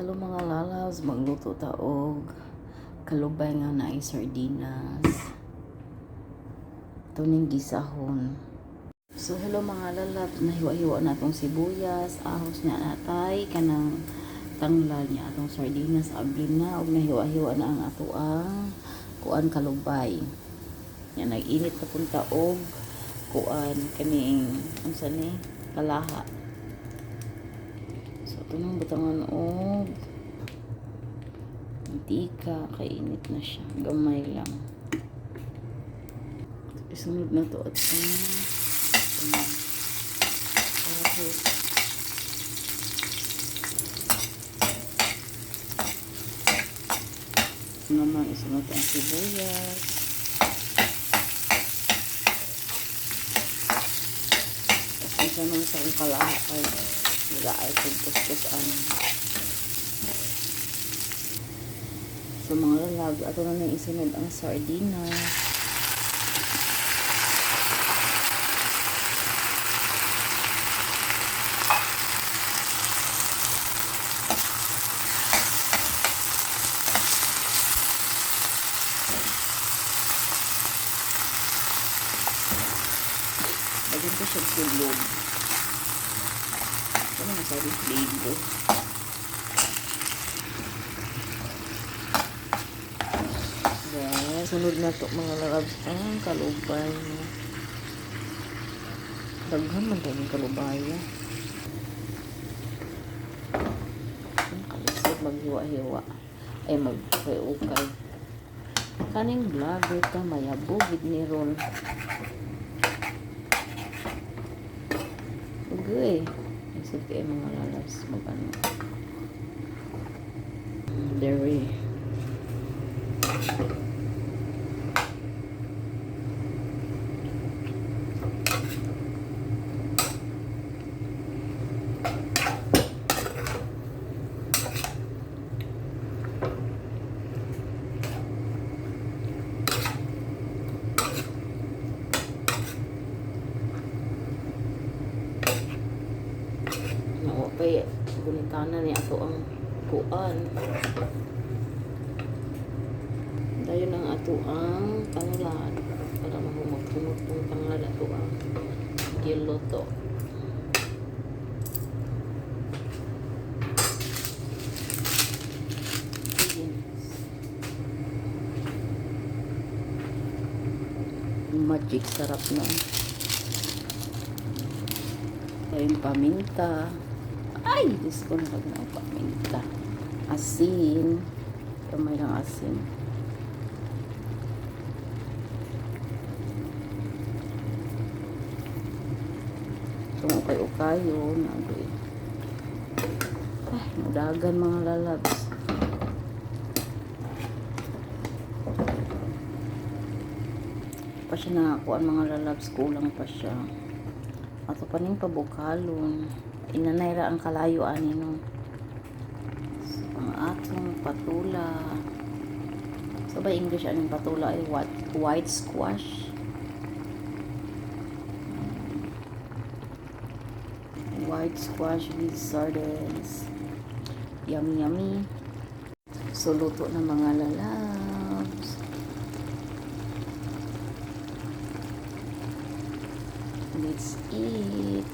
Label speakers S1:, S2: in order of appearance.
S1: Hello mga lalabs, magluto taog kalubay nga na ay sardinas. Tuning gisahon. So hello mga lalabs, nahiwa-hiwa na itong sibuyas, ahos niya natay, kanang tanglal niya atong sardinas, ablin na, og nahiwa-hiwa na ang atoang kuan kalubay. Yan, nag-init na punta og kuan kaning unsa ni kalaha. So ito nang butangan og mantika, kainit na siya, gamay lang. Isunod na to at ahos. Naman isunod ang sibuyas. Tapos isa nung sa kong kalaha kay wala ay pagpuspusan. So mga lalag, ato na nang isunod ang sardinas. Lagyan ko siyang sulog. Ito na masabi flavor. Yes, sunod na to mga lalabs. Ang kalubay. Daghan man tayo ng kalubay. Ang kalisod maghiwa-hiwa. Ay mag-ukay. Kaning vlogger ka mayabugid ni Ron. Ugoy. Isip kayo mga lalabs. Mag-ano. Dairy. Kaya gunitanan ni ato ang kuan. Dayon ang ato ang tanglad para mahumog-humog tong tanglad ato ang giluto. Magic sarap na. Dayon paminta. Ay, Diyos ko, nalagyan ang paminta. Asin. Kamay lang asin. So, ukay-ukayo. Nagoy. Ay, madagan mga lalabs. Pa siya nakakuan mga lalabs. Kulang pa siya. Ato pa ning pabukalon. Inanayra ang kalayo ani no. So, ang atong patula. So ba English aning patula ay what? White squash. White squash with sardines. Yummy yummy. So luto na mga lalabs. Let's eat.